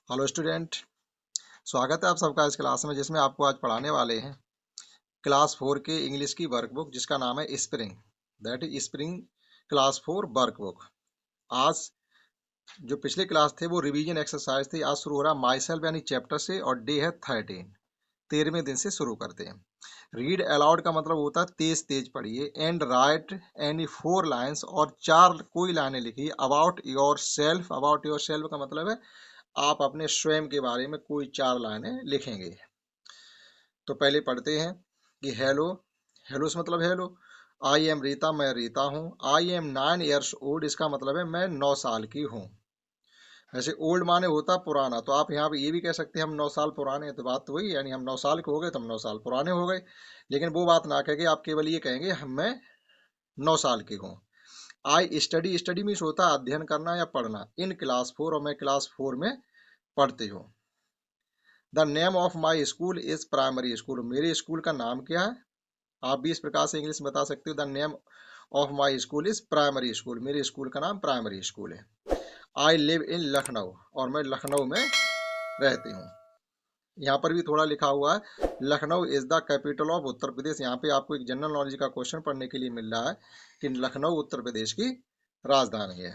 Hello student. स्वागत है आप सबका इस क्लास में, जिसमें आपको आज पढ़ाने वाले हैं क्लास 4 के इंग्लिश की वर्कबुक, जिसका नाम है spring. That is spring class 4 workbook. आज जो पिछले क्लास थे वो रिवीजन एक्सरसाइज थी। आज शुरू हो रहा माई सेल्फ यानी चैप्टर से, और डे है 13वें दिन से शुरू करते हैं। रीड अलाउड का मतलब होता है तेज तेज पढ़िए। एंड राइट एनी 4 लाइन्स, और 4 कोई लाइनें लिखिए। About your self, about your self का मतलब है आप अपने स्वयं के बारे में कोई 4 लाइनें लिखेंगे। तो पहले पढ़ते हैं कि हेलो। हेलो से मतलब हेलो। आई एम रीता, मैं रीता हूँ। आई एम 9 years ओल्ड, इसका मतलब है मैं 9 साल की हूँ। वैसे ओल्ड माने होता पुराना, तो आप यहाँ पे ये भी कह सकते हैं हम 9 साल पुराने हैं, तो बात तो वही, यानी हम 9 साल के हो गए तो हम 9 साल पुराने हो गए। लेकिन वो बात ना कह के आप केवल ये कहेंगे मैं 9 साल की हूँ। आई स्टडी, स्टडी मीन्स होता है अध्ययन करना या पढ़ना। इन क्लास 4, और मैं क्लास 4 में पढ़ती हूँ। The name of my school is primary school, मेरे स्कूल का नाम क्या है? आप भी इस प्रकार से इंग्लिश में बता सकते हो, the name of my school is primary school, मेरे स्कूल का नाम प्राइमरी स्कूल है। आई लिव इन लखनऊ, और मैं लखनऊ में रहती हूँ। यहाँ पर भी थोड़ा लिखा हुआ है Lucknow is the capital of Uttar Pradesh. यहाँ पे आपको एक जनरल नॉलेज का क्वेश्चन पढ़ने के लिए मिल रहा है कि लखनऊ उत्तर प्रदेश की राजधानी है।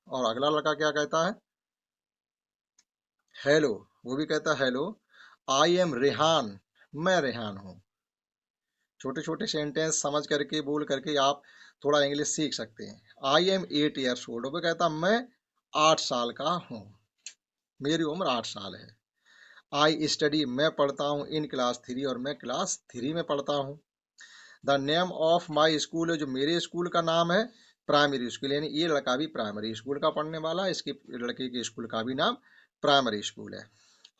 और अगला लड़का क्या कहता है? हेलो। वो भी कहता है हेलो। आई एम रेहान, मैं रेहान हूँ। छोटे छोटे सेंटेंस समझ करके बोल करके आप थोड़ा इंग्लिश सीख सकते हैं। आई एम 8 years ओल्ड, वो कहता मैं 8 साल का हूँ, मेरी उम्र 8 साल है। आई स्टडी, मैं पढ़ता हूँ। इन क्लास 3, और मैं क्लास 3 में पढ़ता हूँ। The name of my school है, जो मेरे स्कूल का नाम है प्राइमरी स्कूल, यानी ये लड़का भी प्राइमरी स्कूल का पढ़ने वाला है, इसके लड़के के स्कूल का भी नाम प्राइमरी स्कूल है।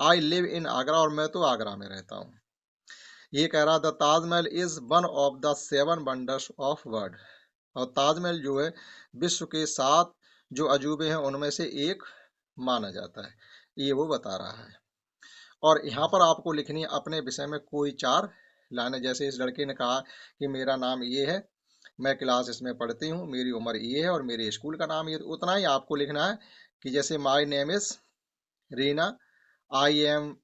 आई लिव इन आगरा, और मैं तो आगरा में रहता हूँ। ये कह रहा the Taj Mahal is one of the 7 wonders of world, और ताजमहल जो है विश्व के 7 जो अजूबे हैं उनमें से एक माना जाता है, ये वो बता रहा है। और यहाँ पर आपको लिखनी है अपने विषय में कोई 4 लाइनें। जैसे इस लड़के ने कहा कि मेरा नाम ये है, मैं क्लास इसमें पढ़ती हूँ, मेरी उम्र ये है और मेरे स्कूल का नाम ये, तो उतना ही आपको लिखना है कि जैसे my name is Reena, I am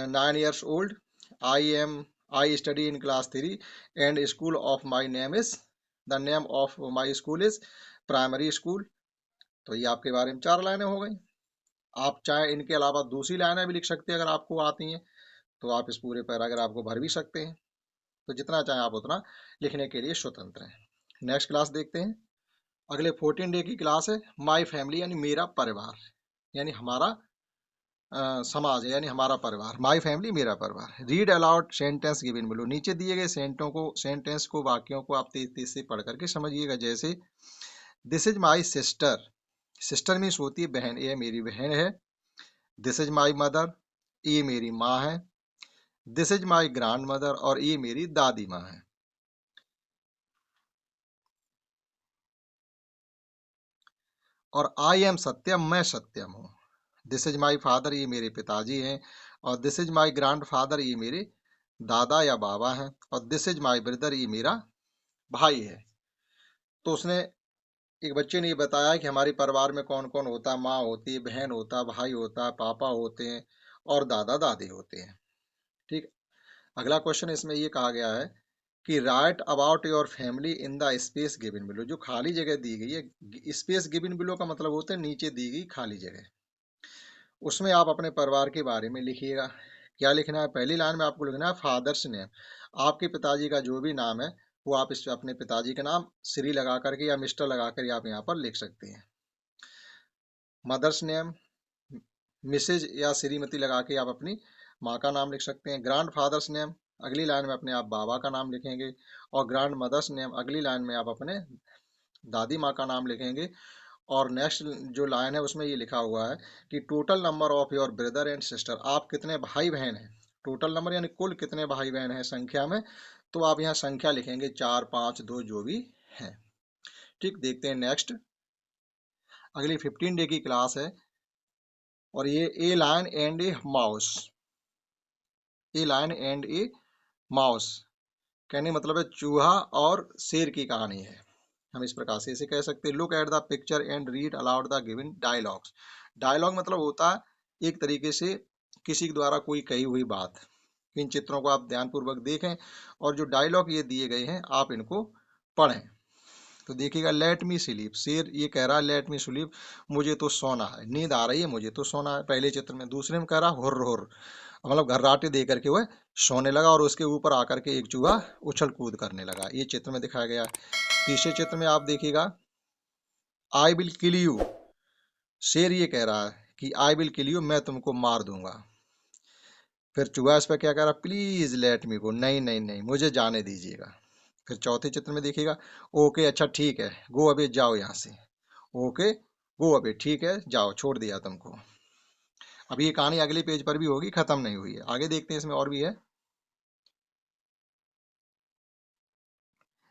9 years old, I study in class 3, and school of my name is, the name of my school is primary school। तो ये आपके बारे में 4 लाइनें हो गई। आप चाहे इनके अलावा दूसरी लाइनें भी लिख सकते हैं, अगर आपको आती हैं तो आप इस पूरे पैराग्राफ को भर भी सकते हैं। तो जितना चाहे आप उतना लिखने के लिए स्वतंत्र हैं। नेक्स्ट क्लास देखते हैं। अगले 14 डे की क्लास है माई फैमिली, यानी मेरा परिवार, यानी हमारा समाज है, यानी हमारा परिवार। माई फैमिली, मेरा परिवार। Read aloud sentence given below, नीचे दिए गए सेंटेंस को वाक्यों को आप तेज तेज से पढ़ करके समझिएगा। जैसे this is my sister, sister means होती है बहन, ये मेरी बहन है। दिस इज माई मदर, ये मेरी माँ है। This is my grand mother, और ये मेरी दादी माँ है। और आई एम सत्यम, मैं सत्यम हूँ। दिस इज माई फादर, ये मेरे पिताजी हैं। और this is my grand father, ये मेरे दादा या बाबा हैं। और दिस इज माई ब्रदर, ये मेरा भाई है। तो उसने, एक बच्चे ने ये बताया कि हमारे परिवार में कौन कौन होता है। माँ होती है, बहन होता है, भाई होता है, पापा होते हैं, और दादा दादी होते हैं। ठीक। अगला क्वेश्चन इसमें ये कहा गया है कि right about your family in the space given below, जो खाली जगह दी गई है। स्पेस गिवन बिलो का मतलब होता है नीचे दी गई खाली जगह, उसमें आप अपने परिवार के बारे में लिखिएगा। क्या लिखना है? पहली लाइन में आपको लिखना है फादर्स नेम, आपके पिताजी का जो भी नाम है वो आप इस अपने पिताजी का नाम श्री लगा करके या मिस्टर लगा कर आप यहाँ पर लिख सकते हैं। मदर्स नेम मिसेज या श्रीमती लगा के आप अपनी माँ का नाम लिख सकते हैं। ग्रैंड फादर्स नेम, अगली लाइन में अपने आप बाबा का नाम लिखेंगे। और ग्रैंड मदर्स नेम, अगली लाइन में आप अपने दादी माँ का नाम लिखेंगे। और नेक्स्ट जो लाइन है उसमें ये लिखा हुआ है कि total number of your brother and sister, आप कितने भाई बहन हैं। टोटल नंबर यानी कुल कितने भाई बहन हैं संख्या में, तो आप यहाँ संख्या लिखेंगे 4, 5, 2 जो भी है। ठीक, देखते हैं नेक्स्ट। अगली 15 डे की क्लास है, और ये a lion and a mouse, a lion and a mouse कहने मतलब है चूहा और शेर की कहानी है। हम इस प्रकार से इसे कह सकते हैं। Look at the picture and read aloud the given dialogues. Dialogue मतलब होता है एक तरीके से किसी के द्वारा कोई कही हुई बात। इन चित्रों को आप ध्यानपूर्वक देखें और जो डायलॉग ये दिए गए हैं आप इनको पढ़ें। तो देखिएगा, लेट मी स्लीप, शेर ये कह रहा है लेट मी स्लीप, मुझे तो सोना है, नींद आ रही है, मुझे तो सोना है, पहले चित्र में। दूसरे में कह रहा हुर्र हुर्र, मतलब घर्राटे दे करके वह सोने लगा और उसके ऊपर आकर के एक चूहा उछल कूद करने लगा। ये चित्र में दिखाया गया। तीसरे चित्र में आप देखिएगा, आई विल किल यू, शेर ये कह रहा है कि आई विल किल यू, मैं तुमको मार दूंगा। फिर चूहा इस पर क्या कह रहा, प्लीज लेट मी गो, नहीं नहीं नहीं मुझे जाने दीजिएगा। फिर चौथे चित्र में देखिएगा, ओके अच्छा ठीक है, गो अबे जाओ यहाँ से, ओके गो अबे ठीक है जाओ, छोड़ दिया तुमको। अब ये कहानी अगले पेज पर भी होगी, खत्म नहीं हुई है, आगे देखते हैं इसमें और भी है।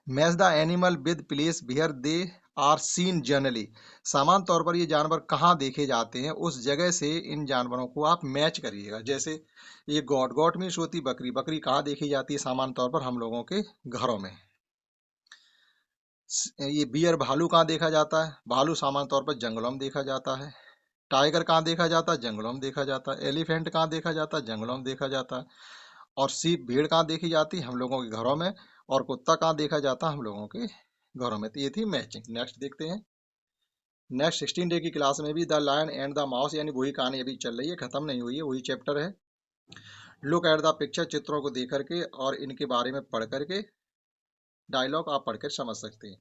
Match the animal with place where they are seen generally, सामान्य तौर पर ये जानवर कहाँ देखे जाते हैं, उस जगह से इन जानवरों को आप मैच करिएगा। जैसे ये गॉट, गॉट मीन्स होती बकरी, बकरी कहाँ देखी जाती है सामान्य तौर पर, हम लोगों के घरों में। ये बियर, भालू कहाँ देखा जाता है, भालू सामान्य तौर पर जंगलों में देखा जाता है। टाइगर कहाँ देखा जाता है, जंगलों में देखा जाता है। एलिफेंट कहाँ देखा जाता है, जंगलों में देखा जाता है। और सीप, भेड़ कहाँ देखी जाती है, हम लोगों के घरों में। और कुत्ता कहाँ देखा जाता है, हम लोगों के घरों में। तो ये थी मैचिंग। नेक्स्ट देखते हैं। नेक्स्ट 16 डे की क्लास में भी the lion and the mouse, यानी वही कहानी अभी चल रही है, खत्म नहीं हुई है, वही चैप्टर है। लुक एट द पिक्चर, चित्रों को देख करके और इनके बारे में पढ़ करके डायलॉग आप पढ़ कर समझ सकते हैं।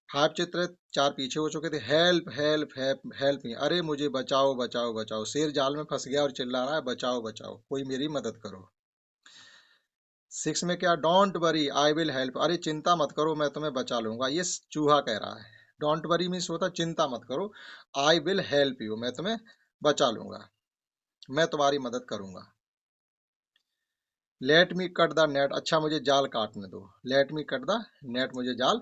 5 चित्र, 4 पीछे हो चुके थे। Help help help help me, अरे मुझे बचाओ बचाओ बचाओ, शेर जाल में फंस गया और चिल्ला रहा है बचाओ बचाओ, कोई मेरी मदद करो। 6 में क्या, don't worry I will help, अरे चिंता मत करो मैं तुम्हें बचा लूंगा, ये चूहा कह रहा है। डोंट वरी मीन्स होता चिंता मत करो, आई विल हेल्प यू, मैं तुम्हें बचा लूंगा, मैं तुम्हारी मदद करूंगा। Let me cut the net, अच्छा मुझे जाल काटने दो। Let me cut the net, मुझे जाल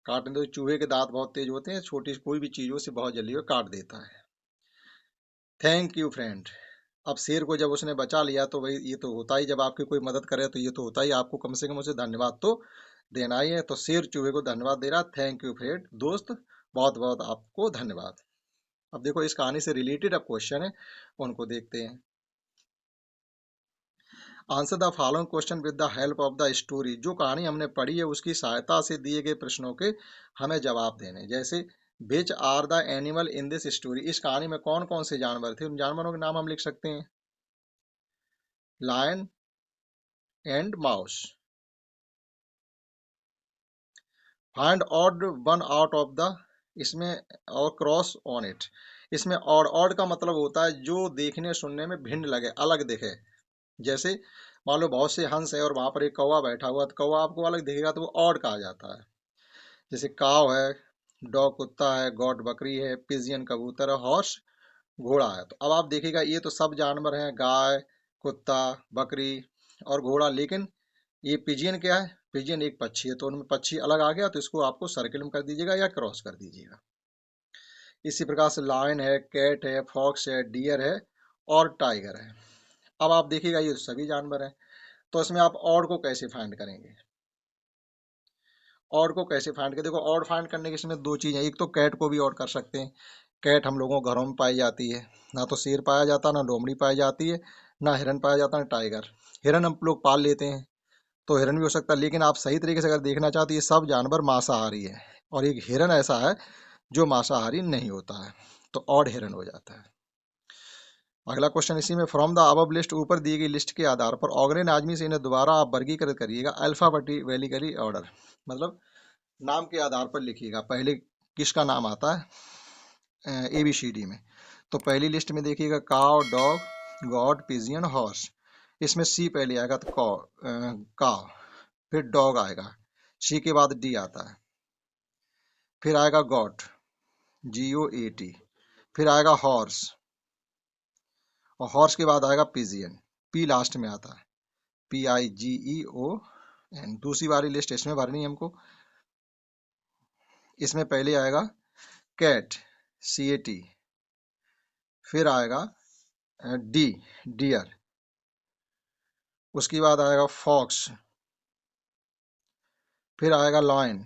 काटने दो। चूहे के दांत बहुत तेज होते हैं, छोटी कोई भी चीज हो उसे बहुत जल्दी वो काट देता है। थैंक यू फ्रेंड, अब शेर को जब उसने बचा लिया तो वही, ये तो होता ही, जब आपकी कोई मदद करे तो ये तो होता ही, आपको कम से कम उसे धन्यवाद तो देना ही है। तो शेर चूहे को धन्यवाद दे रहा, थैंक यू फ्रेंड, दोस्त बहुत बहुत आपको धन्यवाद। अब देखो इस कहानी से रिलेटेड अब क्वेश्चन है, उनको देखते हैं। Answer the following question with the help of the story, जो कहानी हमने पढ़ी है उसकी सहायता से दिए गए प्रश्नों के हमें जवाब देने। जैसे which are the animal in this story, इस कहानी में कौन कौन से जानवर थे, उन जानवरों के नाम हम लिख सकते हैं। Lion and mouse. Find odd one out of the, इसमें और क्रॉस ऑन इट, इसमें ऑड, ऑड का मतलब होता है जो देखने सुनने में भिन्न लगे, अलग दिखे। जैसे मान लो बहुत से हंस है और वहां पर एक कौवा बैठा हुआ, तो कौवा आपको अलग दिखेगा तो वो ऑड कहा जाता है। जैसे काव है, डॉग कुत्ता है, गॉट बकरी है, पिजियन कबूतर है, हॉर्स घोड़ा है। तो अब आप देखिएगा ये तो सब जानवर हैं, गाय, कुत्ता, बकरी और घोड़ा, लेकिन ये पिजियन क्या है, पिजियन एक पक्षी है, तो उनमें पक्षी अलग आ गया, तो इसको आपको सर्किल में कर दीजिएगा या क्रॉस कर दीजिएगा। इसी प्रकार से लायन है, कैट है, फॉक्स है, डियर है और टाइगर है। अब आप देखिएगा ये सभी जानवर हैं, तो इसमें आप ऑड को कैसे फाइंड करेंगे। ऑड को कैसे फाइंड करें, देखो ऑड फाइंड करने के इसमें दो चीज़ है, एक तो कैट को भी ऑड कर सकते हैं। कैट हम लोगों के घरों में पाई जाती है, ना तो शेर पाया जाता, ना लोमड़ी पाई जाती है, ना हिरन पाया जाता, ना टाइगर। हिरन हम लोग पाल लेते हैं, तो हिरन भी हो सकता है, लेकिन आप सही तरीके से अगर देखना चाहते हैं ये सब जानवर मांसाहारी है, और एक हिरन ऐसा है जो मांसाहारी नहीं होता है, तो ऑड हिरन हो जाता है। अगला क्वेश्चन इसी में, फ्रॉम द अबव लिस्ट, ऊपर दी गई लिस्ट के आधार पर ऑर्गेन आदमी से इन्हें दोबारा आप वर्गीकृत करिएगा अल्फाबेटिकली ऑर्डर, मतलब नाम के आधार पर लिखिएगा, पहले किसका नाम आता है ABCD में। तो पहली लिस्ट में देखिएगा काव, डॉग, गॉड, पिजियन, हॉर्स, इसमें सी पहले आएगा, तो काव, फिर डॉग आएगा, सी के बाद डी आता है, फिर आएगा गॉट, GOAT, फिर आएगा हॉर्स, और हॉर्स के बाद आएगा पिजियन, पी लास्ट में आता है, PIGEON। दूसरी वाली लिस्ट इसमें भरनी है हमको। इसमें पहले आएगा कैट, CAT, फिर आएगा डी, डियर, उसके बाद आएगा फॉक्स, फिर आएगा लॉयन,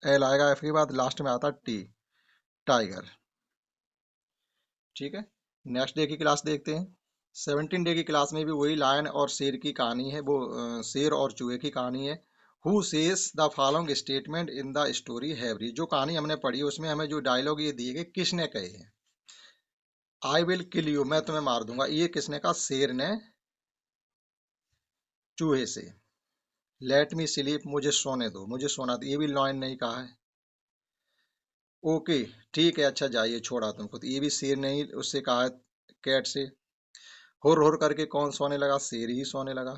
L आएगा, F के बाद लास्ट में आता है T, टाइगर। ठीक है, नेक्स्ट डे की क्लास देखते हैं। 17 डे की क्लास में भी वही लायन और शेर की कहानी है, वो शेर और चूहे की कहानी है। Who says the following statement in the story हैवरी, जो कहानी हमने पढ़ी है उसमें हमें जो डायलॉग ये दिए गए किसने कहे हैं। आई विल किल यू, मैं तुम्हें मार दूंगा, ये किसने कहा, शेर ने चूहे से। लेट मी स्लीप, मुझे सोने दो, मुझे सोना दो, ये भी लॉयन ने ही कहा है। ओके, ठीक है, अच्छा जाइए, छोड़ा तुमको, तो ये भी शेर ने ही उससे कहा है, कैट से। हुर हुर करके कौन सोने लगा, शेर ही सोने लगा।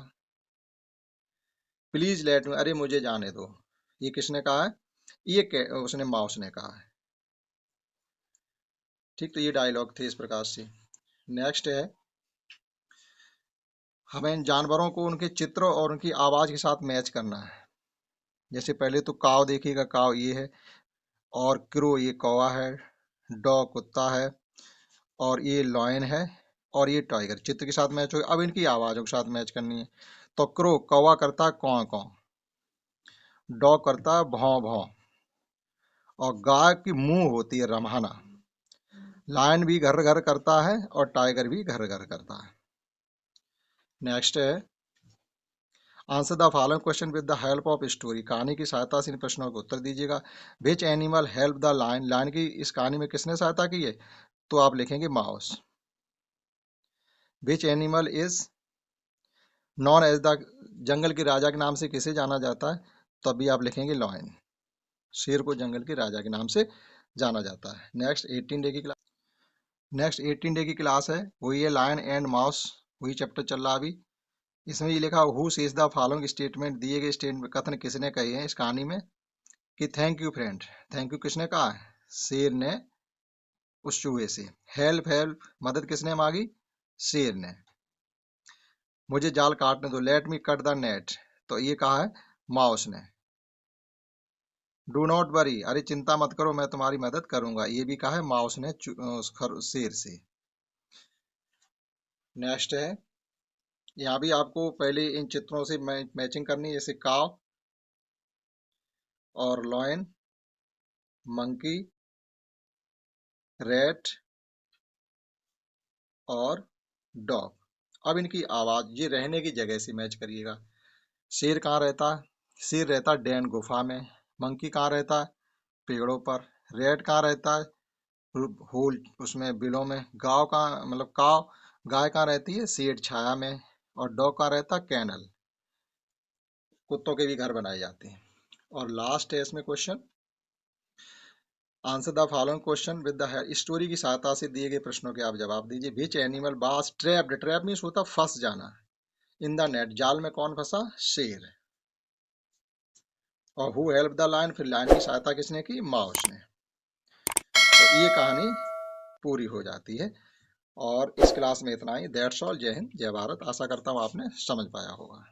प्लीज लेट मी, अरे मुझे जाने दो, ये किसने कहा है, ये उसने माउस ने कहा है। ठीक, तो ये डायलॉग थे इस प्रकार से। नेक्स्ट है, हमें इन जानवरों को उनके चित्र और उनकी आवाज के साथ मैच करना है। जैसे पहले तो काव देखिएगा, काव ये है, और क्रो ये कौवा है, डॉग कुत्ता है, और ये लॉयन है, और ये टाइगर। चित्र के साथ मैच हो, अब इनकी आवाजों के साथ मैच करनी है। तो क्रो कौवा करता है कौ कौ, डॉग करता है भौं भौं, और गाय की मुंह होती है रम्हाना। लायन भी घर घर करता है और टाइगर भी घर घर करता है। नेक्स्ट है, answer the following question with the help of story, कहानी की सहायता से इन प्रश्नों का उत्तर दीजिएगा। Which animal help the lion, lion की इस कहानी में किसने सहायता की है, तो आप लिखेंगे mouse. Which animal is known as the, जंगल के राजा के नाम से किसे जाना जाता है, तभी आप लिखेंगे लॉयन। शेर को जंगल के राजा के नाम से जाना जाता है। नेक्स्ट 18 डे की क्लास है, वही है लायन एंड माउस, वही चैप्टर चल रहा है अभी। इसमें ये लिखा who says the following statement, दिए गए स्टेटमेंट कथन किसने कहे हैं इस कहानी में, कि thank you friend, thank you किसने कहा, शेर ने उस चूहे से। हेल्प हेल्प, मदद किसने मांगी, शेर ने। मुझे जाल काटने दो, let me cut the net, तो ये कहा है माउस ने। डू नॉट वरी, अरे चिंता मत करो मैं तुम्हारी मदद करूंगा, ये भी कहा है माउस ने शेर से। नेक्स्ट है, यहाँ भी आपको पहले इन चित्रों से मैचिंग करनी है, जैसे काव और लॉयन, मंकी, रैट और डॉग। अब इनकी आवाज, ये रहने की जगह से मैच करिएगा। शेर कहाँ रहता है, शेर रहता है डैन गुफा में। मंकी कहाँ रहता है, पेड़ों पर। रैट कहाँ रहता है, होल उसमें बिलों में। गाँव कहाँ, मतलब काव, गाय कहाँ रहती है, शेड छाया में। और डॉग कहाँ रहता है, कैनल, कुत्तों के भी घर बनाए जाते हैं। और लास्ट है इसमें question, answer the following question with the story की सहायता से दिए गए प्रश्नों के आप जवाब दीजिए। Which animal was trapped, trap means होता फंस जाना, इन द नेट, जाल में कौन फंसा, शेर। और हु हेल्प द लायन, फिर लायन की सहायता किसने की, माउस ने। तो ये कहानी पूरी हो जाती है। और इस क्लास में इतना ही, दैट्स ऑल। जय हिंद जय भारत, आशा करता हूँ आपने समझ पाया होगा।